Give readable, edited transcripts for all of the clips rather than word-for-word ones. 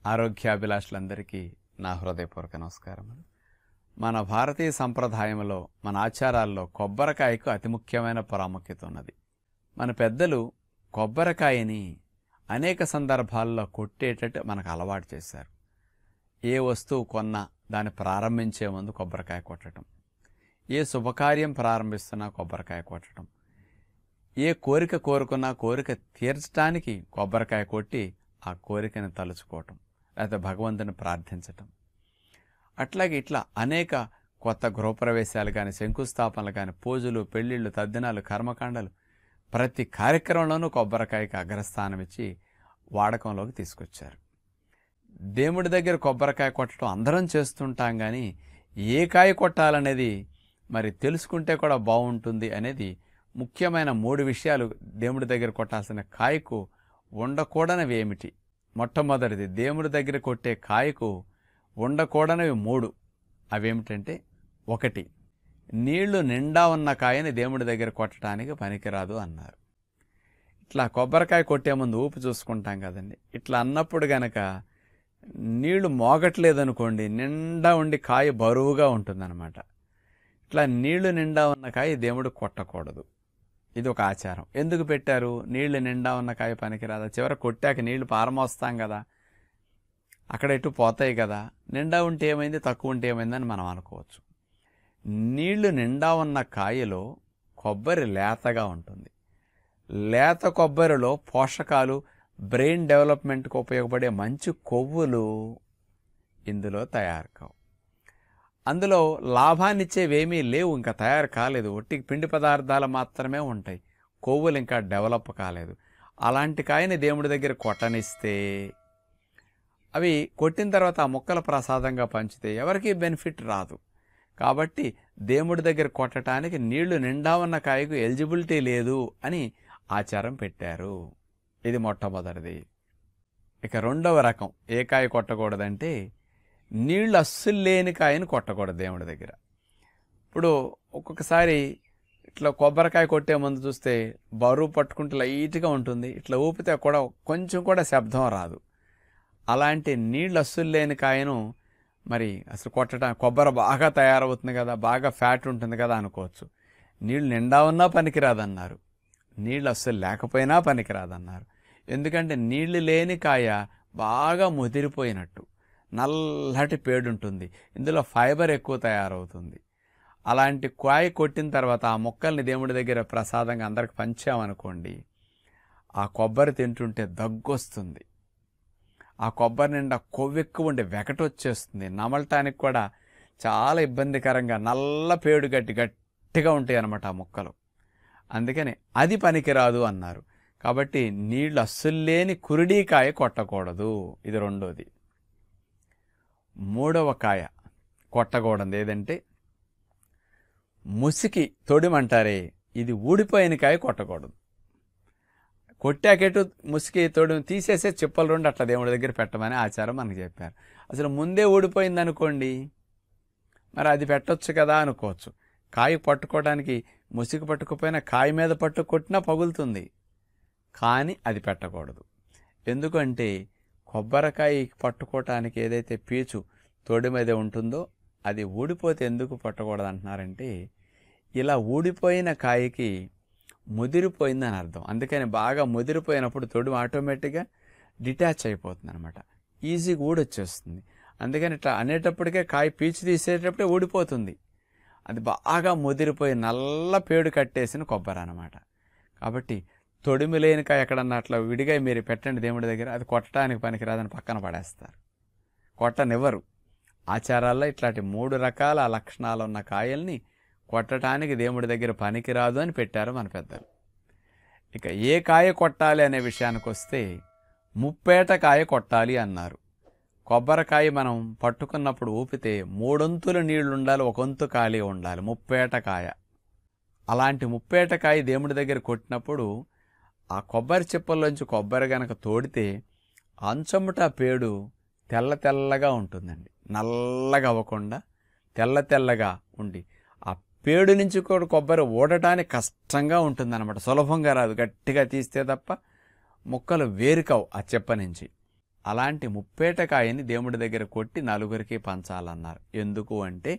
ఆరోగ్యాభిలాషులందరికీ నా హృదయపూర్వక నమస్కారములు. మన భారతీయ సంప్రదాయంలో, మన ఆచారాల్లో కొబ్బరికాయకు అతి ముఖ్యమైన ప్రాముఖ్యత ఉన్నది. మన పెద్దలు కొబ్బరికాయని అనేక సందర్భాల్లో కొట్టేటట్టు మనకు అలవాటు చేశారు. ఏ వస్తువు కొన్నా దాన్ని ప్రారంభించే ముందు కొబ్బరికాయ కొట్టడం, ఏ శుభకార్యం ప్రారంభిస్తున్నా కొబ్బరికాయ కొట్టడం, ఏ కోరిక కోరుకున్నా కోరిక తీర్చడానికి కొబ్బరికాయ కొట్టి ఆ కోరికను తలుచుకోవటం, లేకపోతే భగవంతుని ప్రార్థించటం. అట్లాగే ఇట్లా అనేక కొత్త గృహప్రవేశాలు కానీ, శంకుస్థాపనలు కానీ, పూజలు, పెళ్ళిళ్ళు, తద్దినాలు, కర్మకాండలు, ప్రతి కార్యక్రమంలోనూ కొబ్బరికాయకి అగ్రస్థానం ఇచ్చి వాడకంలోకి తీసుకొచ్చారు. దేవుడి దగ్గర కొబ్బరికాయ కొట్టడం అందరం చేస్తుంటాం, కానీ ఏ కాయ కొట్టాలనేది మరి తెలుసుకుంటే కూడా బాగుంటుంది అనేది ముఖ్యమైన 3 విషయాలు. దేవుడి దగ్గర కొట్టాల్సిన కాయకు ఉండకూడనివి ఏమిటి? మొట్టమొదటిది, దేవుడి దగ్గర కొట్టే కాయకు ఉండకూడనివి 3. అవేమిటంటే, 1, నీళ్లు నిండా ఉన్న కాయని దేవుడి దగ్గర కొట్టడానికి పనికిరాదు అన్నారు. ఇట్లా కొబ్బరికాయ కొట్టే ముందు ఊపి చూసుకుంటాం కదండి. ఇట్లా అన్నప్పుడు గనక నీళ్లు మోగట్లేదనుకోండి, నిండా ఉండి కాయ బరువుగా ఉంటుందన్నమాట. ఇట్లా నీళ్లు నిండా ఉన్న కాయ దేవుడు కొట్టకూడదు. ఇది ఒక ఆచారం. ఎందుకు పెట్టారు? నీళ్లు నిండా ఉన్న కాయ పనికిరాదా? చివర కొట్టాక నీళ్లు పారమోస్తాం కదా, అక్కడ ఎటు పోతాయి కదా. నిండా ఉంటే ఏమైంది, తక్కువ ఉంటే ఏమైందని మనం అనుకోవచ్చు. నీళ్లు నిండా ఉన్న కాయలో కొబ్బరి లేతగా ఉంటుంది. లేత కొబ్బరిలో పోషకాలు, బ్రెయిన్ డెవలప్మెంట్కి ఉపయోగపడే మంచి కొవ్వులు ఇందులో తయారు కావు. అందులో లాభాన్నిచ్చేవేమీ లేవు, ఇంకా తయారు కాలేదు. ఒట్టి పిండి పదార్థాలు మాత్రమే ఉంటాయి, కొవ్వులు ఇంకా డెవలప్ కాలేదు. అలాంటి కాయని దేవుడి దగ్గర కొట్టనిస్తే, అవి కొట్టిన తర్వాత ఆ మొక్కల ప్రసాదంగా పంచితే ఎవరికీ బెనిఫిట్ రాదు. కాబట్టి దేవుడి దగ్గర కొట్టడానికి నీళ్లు నిండా ఉన్న కాయకు ఎలిజిబిలిటీ లేదు అని ఆచారం పెట్టారు. ఇది మొట్టమొదటిది. ఇక రెండవ రకం, ఏ కాయ కొట్టకూడదంటే, నీళ్లు అస్సలు లేని కాయని కొట్టకూడదు దేవుడి దగ్గర. ఇప్పుడు ఒక్కొక్కసారి ఇట్లా కొబ్బరికాయ కొట్టే ముందు చూస్తే బరువు పట్టుకుంటే లైట్గా ఉంటుంది, ఇట్లా ఊపితే కూడా కొంచెం కూడా శబ్దం రాదు. అలాంటి నీళ్లు అస్సలు లేని కాయను మరి అసలు కొట్టడానికి, కొబ్బరి బాగా తయారవుతుంది కదా, బాగా ఫ్యాట్ ఉంటుంది కదా అనుకోవచ్చు. నీళ్ళు నిండా ఉన్నా పనికిరాదన్నారు, నీళ్ళు అస్సలు లేకపోయినా పనికిరాదన్నారు. ఎందుకంటే నీళ్లు లేని కాయ బాగా ముదిరిపోయినట్టు, నల్లటి పేడుంటుంది, ఇందులో ఫైబర్ ఎక్కువ తయారవుతుంది. అలాంటి కాయ కొట్టిన తర్వాత ఆ మొక్కల్ని దేవుడి దగ్గర ప్రసాదంగా అందరికి పంచామనుకోండి, ఆ కొబ్బరి తింటుంటే దగ్గొస్తుంది, ఆ కొబ్బరి నిండా కొవ్వెక్కువ ఉండే వెకటొచ్చేస్తుంది, నమలటానికి కూడా చాలా ఇబ్బందికరంగా నల్ల పేడు గట్టిగా ఉంటాయి అన్నమాట ఆ మొక్కలు. అందుకని అది పనికిరాదు అన్నారు. కాబట్టి నీళ్లు అస్సలు లేని కురిడీకాయ కొట్టకూడదు. ఇది రెండోది. మూడవ కాయ కొట్టకూడదు ఏదంటే, ముసికి తొడిమంటారే, ఇది ఊడిపోయిన కాయ కొట్టకూడదు. కొట్టాకెటు ముసికి తొడిమి తీసేసే చిప్పలు 2 అట్లా దేవుడి దగ్గర పెట్టమని ఆచారం మనకు చెప్పారు. అసలు ముందే ఊడిపోయింది అనుకోండి, మరి అది పెట్టొచ్చు కదా అనుకోవచ్చు. కాయ పట్టుకోవడానికి ముసికి పట్టుకుపోయినా కాయ మీద పట్టు కొట్టినా పగులుతుంది, కానీ అది పెట్టకూడదు. ఎందుకంటే కొబ్బరికాయ పట్టుకోవటానికి ఏదైతే పీచు తోడి మీద ఉంటుందో అది ఊడిపోతే ఎందుకు పట్టకూడదు అంటున్నారంటే, ఇలా ఊడిపోయిన కాయకి ముదిరిపోయిందని అర్థం. అందుకని బాగా ముదిరిపోయినప్పుడు తొడి ఆటోమేటిక్గా డిటాచ్ అయిపోతుంది అనమాట, ఈజీగా ఊడొచ్చేస్తుంది. అందుకని ఇట్లా అనేటప్పటికే కాయ పీచు తీసేటప్పుడే ఊడిపోతుంది. అది బాగా ముదిరిపోయి నల్ల పేడు కట్టేసిన కొబ్బరి అనమాట. కాబట్టి తొడిమి లేని కాయ ఎక్కడన్నా అట్లా విడిగా మీరు పెట్టండి దేవుడి దగ్గర, అది కొట్టడానికి పనికిరాదని పక్కన పడేస్తారు, కొట్టనివ్వరు. ఆచారాల్లో ఇట్లాంటి 3 రకాల లక్షణాలు ఉన్న కాయల్ని కొట్టడానికి దేవుడి దగ్గర పనికిరాదు అని పెట్టారు మన పెద్దలు. ఇక ఏ కాయ కొట్టాలి అనే విషయానికి వస్తే, ముప్పేట కాయ కొట్టాలి అన్నారు. కొబ్బరికాయ మనం పట్టుకున్నప్పుడు ఊపితే 3 వంతులు నీళ్లు ఉండాలి, 1 వంతు ఖాళీ ఉండాలి, ముప్పేట కాయ. అలాంటి ముప్పేట కాయ దేవుడి దగ్గర కొట్టినప్పుడు ఆ కొబ్బరి చిప్పల్లోంచి కొబ్బరి గనక తోడితే అంచముట పేడు తెల్లగా ఉంటుందండి. నల్లగా అవ్వకుండా తెల్లగా ఉండి, ఆ పేడు నుంచి కూడా కొబ్బరి ఊడటానికి కష్టంగా ఉంటుందన్నమాట, సులభంగా రాదు. గట్టిగా తీస్తే తప్ప ముక్కలు వేరుకావు ఆ చెప్ప నుంచి. అలాంటి ముప్పేటకాయని దేవుడి దగ్గర కొట్టి నలుగురికి పంచాలన్నారు. ఎందుకు అంటే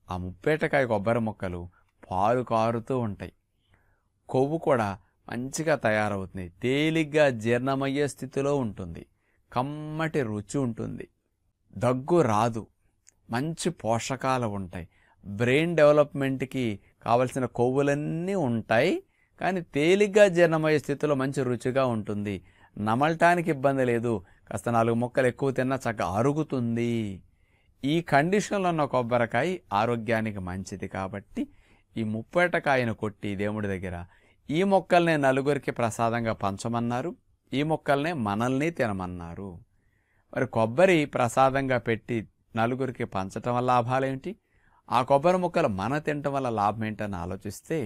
ఆ ముప్పేటకాయ కొబ్బరి ముక్కలు పాలు కారుతూ ఉంటాయి, కొవ్వు కూడా మంచిగా తయారవుతుంది, తేలిగ్గా జీర్ణమయ్యే స్థితిలో ఉంటుంది, కమ్మటి రుచి ఉంటుంది, దగ్గు రాదు, మంచి పోషకాలు ఉంటాయి, బ్రెయిన్ డెవలప్మెంట్కి కావలసిన కొవ్వులన్నీ ఉంటాయి, కానీ తేలిగ్గా జీర్ణమయ్యే స్థితిలో మంచి రుచిగా ఉంటుంది, నమలటానికి ఇబ్బంది లేదు, కాస్త 4 ముక్కలు ఎక్కువ తిన్నా చక్కగా అరుగుతుంది. ఈ కండిషన్లో ఉన్న కొబ్బరికాయ ఆరోగ్యానికి మంచిది. కాబట్టి ఈ ముప్పేటకాయను కొట్టి దేవుడి దగ్గర ఈ మొక్కల్నే నలుగురికి ప్రసాదంగా పంచమన్నారు, ఈ మొక్కల్నే మనల్ని తినమన్నారు. మరి కొబ్బరి ప్రసాదంగా పెట్టి నలుగురికి పంచటం వల్ల లాభాలేంటి, ఆ కొబ్బరి ముక్కలు మన తినటం వల్ల లాభం ఏంటని ఆలోచిస్తే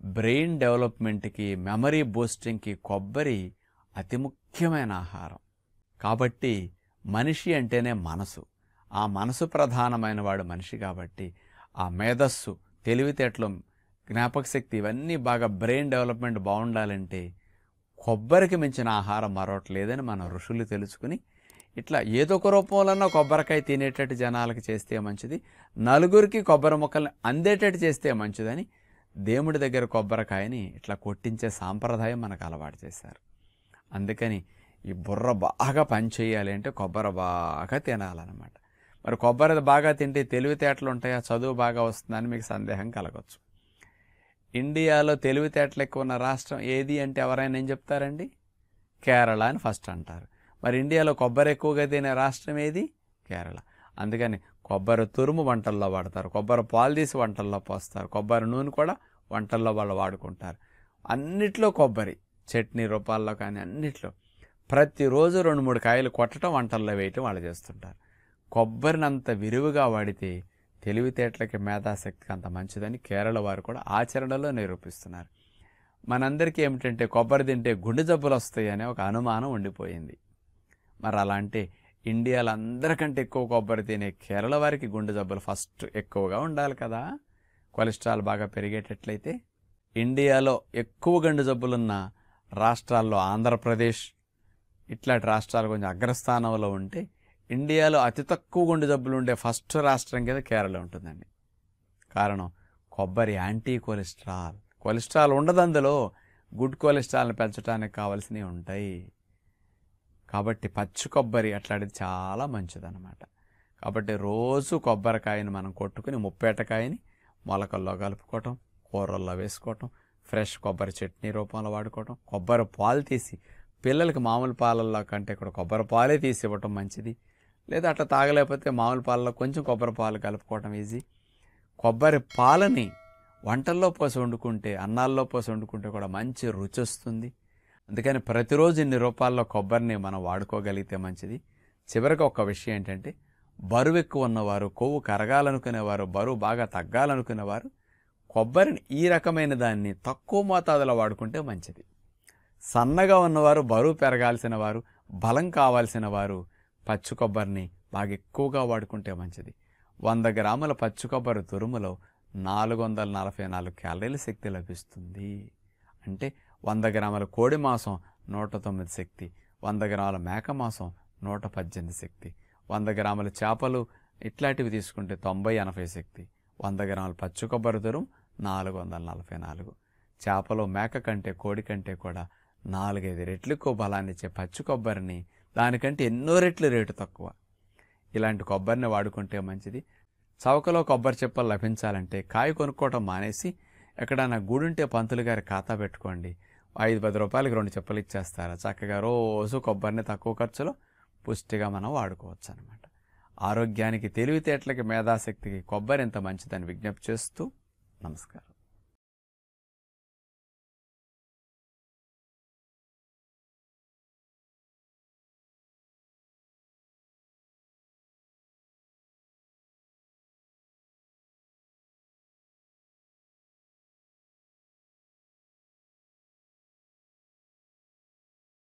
బ్రెయిన్ డెవలప్మెంట్కి, మెమరీ బూస్టింగ్కి కొబ్బరి అతి ముఖ్యమైన ఆహారం. కాబట్టి మనిషి అంటేనే మనసు, ఆ మనసు ప్రధానమైన వాడు మనిషి. కాబట్టి ఆ మేధస్సు, తెలివితేటలు, జ్ఞాపక శక్తి ఇవన్నీ బాగా బ్రెయిన్ డెవలప్మెంట్ బాగుండాలంటే కొబ్బరికి మించిన ఆహారం మరొకటి లేదని మన ఋషులు తెలుసుకుని ఇట్లా ఏదో ఒక రూపంలో కొబ్బరికాయ తినేటట్టు జనాలకి చేస్తే మంచిది, నలుగురికి కొబ్బరి మొక్కల్ని అందేటట్టు చేస్తే మంచిదని దేవుడి దగ్గర కొబ్బరికాయని ఇట్లా కొట్టించే సాంప్రదాయం మనకు అలవాటు చేశారు. అందుకని ఈ బుర్ర బాగా పనిచేయాలి అంటే కొబ్బరి బాగా తినాలన్నమాట. మరి కొబ్బరి బాగా తింటే తెలివితేటలు ఉంటాయా, చదువు బాగా వస్తుందని మీకు సందేహం కలగవచ్చు. ఇండియాలో తెలివితేటలు ఎక్కువ ఉన్న రాష్ట్రం ఏది అంటే ఎవరైనా ఏం చెప్తారండి? కేరళ అని ఫస్ట్ అంటారు. మరి ఇండియాలో కొబ్బరి ఎక్కువగా తినే రాష్ట్రం ఏది? కేరళ. అందుకని కొబ్బరి తురుము వంటల్లో వాడతారు, కొబ్బరి పాలు తీసి వంటల్లో పోస్తారు, కొబ్బరి నూనె కూడా వంటల్లో వాళ్ళు వాడుకుంటారు. అన్నిట్లో కొబ్బరి, చట్నీ రూపాల్లో కానీ అన్నిట్లో ప్రతిరోజు 2-3 కాయలు కొట్టడం, వంటల్లో వేయటం వాళ్ళు చేస్తుంటారు. కొబ్బరిని అంత విరివిగా వాడితే తెలివితేటలకి, మేధాశక్తికి అంత మంచిదని కేరళ వారు కూడా ఆచరణలో నిరూపిస్తున్నారు. మనందరికీ ఏమిటంటే కొబ్బరి తింటే గుండె జబ్బులు వస్తాయి అనే ఒక అనుమానం ఉండిపోయింది. మరి అలాంటి ఇండియాలో అందరికంటే ఎక్కువ కొబ్బరి తినే కేరళ వారికి గుండె జబ్బులు ఫస్ట్ ఎక్కువగా ఉండాలి కదా, కొలెస్ట్రాల్ బాగా పెరిగేటట్లయితే. ఇండియాలో ఎక్కువ గుండె జబ్బులున్న రాష్ట్రాల్లో ఆంధ్రప్రదేశ్ ఇట్లాంటి రాష్ట్రాలు కొంచెం అగ్రస్థానంలో ఉంటే ఇండియాలో అతి తక్కువ గుండె జబ్బులు ఉండే ఫస్ట్ రాష్ట్రం కింద కేరళ ఉంటుందండి. కారణం కొబ్బరి యాంటీ కొలెస్ట్రాల్, కొలెస్ట్రాల్ ఉండదు అందులో, గుడ్ కొలెస్ట్రాల్ని పెంచడానికి కావాల్సినవి ఉంటాయి. కాబట్టి పచ్చి కొబ్బరి అట్లాంటిది చాలా మంచిదన్నమాట. కాబట్టి రోజు కొబ్బరికాయని మనం కొట్టుకుని ముప్పేటకాయని మొలకల్లో కలుపుకోవటం, కూరల్లో వేసుకోవటం, ఫ్రెష్ కొబ్బరి చట్నీ రూపంలో వాడుకోవటం, కొబ్బరి పాలు తీసి పిల్లలకి మామూలు పాలల్లో కంటే కూడా కొబ్బరి పాలే తీసి ఇవ్వటం మంచిది. లేదా అట్లా తాగలేకపోతే మామూలు పాలలో కొంచెం కొబ్బరి పాలు కలుపుకోవటం ఈజీ. కొబ్బరి పాలని వంటల్లో పోసి వండుకుంటే, అన్నాల్లో పోసి వండుకుంటే కూడా మంచి రుచి వస్తుంది. అందుకని ప్రతిరోజు ఇన్ని రూపాల్లో కొబ్బరిని మనం వాడుకోగలిగితే మంచిది. చివరికి ఒక విషయం ఏంటంటే బరువు ఎక్కువ ఉన్నవారు, కొవ్వు కరగాలనుకునేవారు, బరువు బాగా తగ్గాలనుకునేవారు కొబ్బరిని ఈ రకమైన దాన్ని తక్కువ మోతాదులో వాడుకుంటే మంచిది. సన్నగా ఉన్నవారు, బరువు పెరగాల్సిన వారు, బలం కావాల్సిన వారు పచ్చి కొబ్బరిని బాగా ఎక్కువగా వాడుకుంటే మంచిది. 100 గ్రాముల పచ్చి కొబ్బరి తురుములో 444 క్యాలరీల శక్తి లభిస్తుంది. అంటే 100 గ్రాముల కోడి మాంసం 109 శక్తి, 100 గ్రాముల మేక మాంసం 118 శక్తి, 100 గ్రాముల చేపలు ఇట్లాంటివి తీసుకుంటే 90-80 శక్తి, 100 గ్రాముల పచ్చి కొబ్బరి తురుము 444. చేపలు మేక కంటే, కోడి కంటే కూడా 4-5 రెట్లు ఎక్కువ బలాన్ని ఇచ్చే పచ్చి కొబ్బరిని దానికంటే ఎన్నో రెట్లు రేటు తక్కువ. ఇలాంటి కొబ్బరిని వాడుకుంటే మంచిది. చౌకలో కొబ్బరి చిప్పలు లభించాలంటే కాయ కొనుక్కోవటం మానేసి ఎక్కడైనా గుడుంటే పంతులు గారి ఖాతా పెట్టుకోండి, 5-10 రూపాయలకి 2 చిప్పలు ఇచ్చేస్తారు. చక్కగా రోజు కొబ్బరిని తక్కువ ఖర్చులో పుష్టిగా మనం వాడుకోవచ్చు అనమాట. ఆరోగ్యానికి, తెలివితేటలకి, మేధాశక్తికి కొబ్బరి ఎంత మంచిదని విజ్ఞప్తి చేస్తూ నమస్కారం.